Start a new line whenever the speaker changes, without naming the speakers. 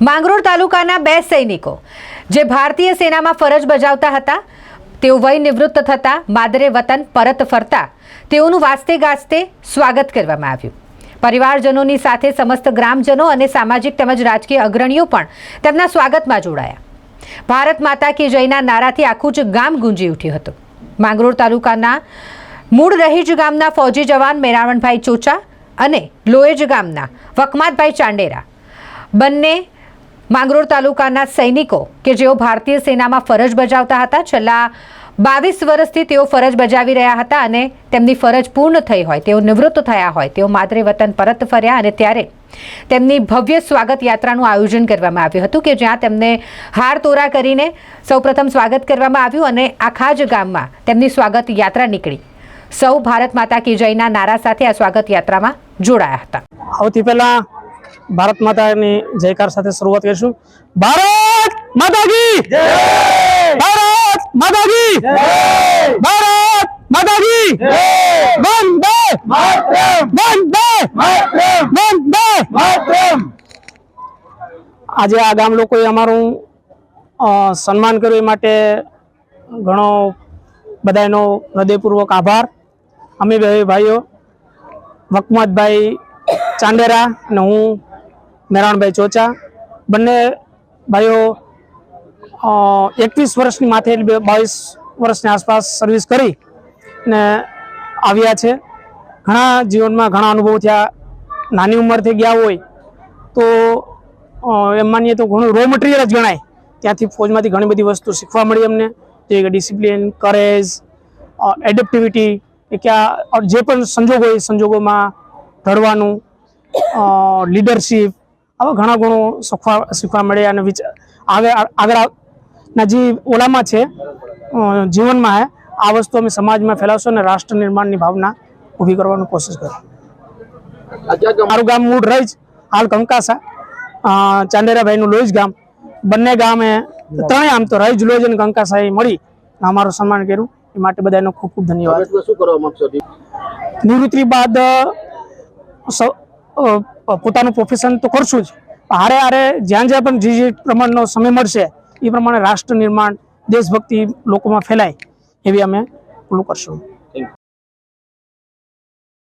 માંગરોળ તાલુકાના બે સૈનિકો જે ભારતીય સેનામાં ફરજ બજાવતા હતા તેઓ વય નિવૃત્ત થતા માદરે વતન પરત ફરતા તેઓનું વાસ્તે ગાસ્તે સ્વાગત કરવામાં આવ્યું। પરિવારજનોની સાથે સમસ્ત ગ્રામજનો અને સામાજિક તેમજ રાજકીય અગ્રણીઓ પણ તેમના સ્વાગતમાં જોડાયા। ભારત માતા કી જયના નારાથી આખું જ ગામ ગુંજી ઉઠ્યું હતું। માંગરોળ તાલુકાના મૂળ રહીજ ગામના ફૌજી જવાન મેરાવણભાઈ ચોચા અને લોએજ ગામના વકમાતભાઈ ચાંડેરા બંને માંગરોળ તાલુકાના સૈનિકો કે જેઓ ભારતીય સેનામાં ફરજ બજાવતા હતા। છેલ્લા 22 વર્ષથી તેઓ ફરજ બજાવી રહ્યા હતા અને તેમની ફરજ પૂર્ણ થઈ હોય, તેઓ નિવૃત્ત થયા હોય, તેઓ માદરે વતન પરત ફર્યા અને ત્યારે તેમની ભવ્ય સ્વાગત યાત્રાનું આયોજન કરવામાં આવ્યું હતું કે જ્યાં તેમને હાર તોરા કરીને સૌપ્રથમ સ્વાગત કરવામાં આવ્યું અને આખા જ ગામમાં તેમની સ્વાગત યાત્રા નીકળી। સૌ ભારત માતા કી જયના નારા સાથે આ સ્વાગત યાત્રામાં જોડાયા હતા।
સૌથી પહેલા ભારત માતાની જયકાર સાથે શરૂઆત કરીશું। ભારત માતા કી જય, ભારત માતા કી જય, ભારત માતા કી જય, વંદે માતરમ, વંદે માતરમ, વંદે માતરમ। આજે આ ગામ લોકોએ અમારું સન્માન કર્યું એ માટે ઘણો બધાનો હૃદયપૂર્વક આભાર। અમે બે ભાઈઓ વકમતભાઈ ચાંડેરા અને હું મેરાવણભાઈ ચોચા બંને ભાઈઓ 21 વર્ષની માથે 22 વર્ષની આસપાસ સર્વિસ કરી ને આવ્યા છે। ઘણા જીવનમાં ઘણા અનુભવ થયા। નાની ઉંમરથી ગયા હોય તો એમ માનીએ તો ઘણું રો મટીરિયલ જ ગણાય। ત્યાંથી ફોજમાંથી ઘણી બધી વસ્તુ શીખવા મળી અમને, જે કે ડિસિપ્લિન, કરેજ, એડેપ્ટિવિટી, કે જે પણ સંજોગો હોય સંજોગોમાં ઢળવાનું, લીડરશીપ, આવા ઘણા ગુણો શીખવા મળે અને આગળના જે ઓલામાં છે જીવનમાં છે આ વસ્તુ અમે સમાજમાં ફેલાવશું અને રાષ્ટ્ર નિર્માણની ભાવના ઊભી કરવાની કોશિશ કરીશું। મારું ગામ મૂળ રહીજ, હાલ કંકાસા, ચાંડેરાભાઈનું લોહીજ ગામ, બંને ગામે ત્રણેય આમ તો રહીજ, લોહીજ અને કંકાસા એ મળી અમારું સન્માન કર્યું એ માટે બધાનો ખૂબ ખૂબ ધન્યવાદ।
શું કરવા માંગશો?
નિવૃત્તિ બાદ પોતાનું પ્રોફેશન તો કરશું જ, હારે હારે જ્યાં જ્યાં પણ જે પ્રમાણનો સમય મળશે એ પ્રમાણે રાષ્ટ્ર નિર્માણ, દેશભક્તિ લોકોમાં ફેલાય એવી અમે પેલું કરશું।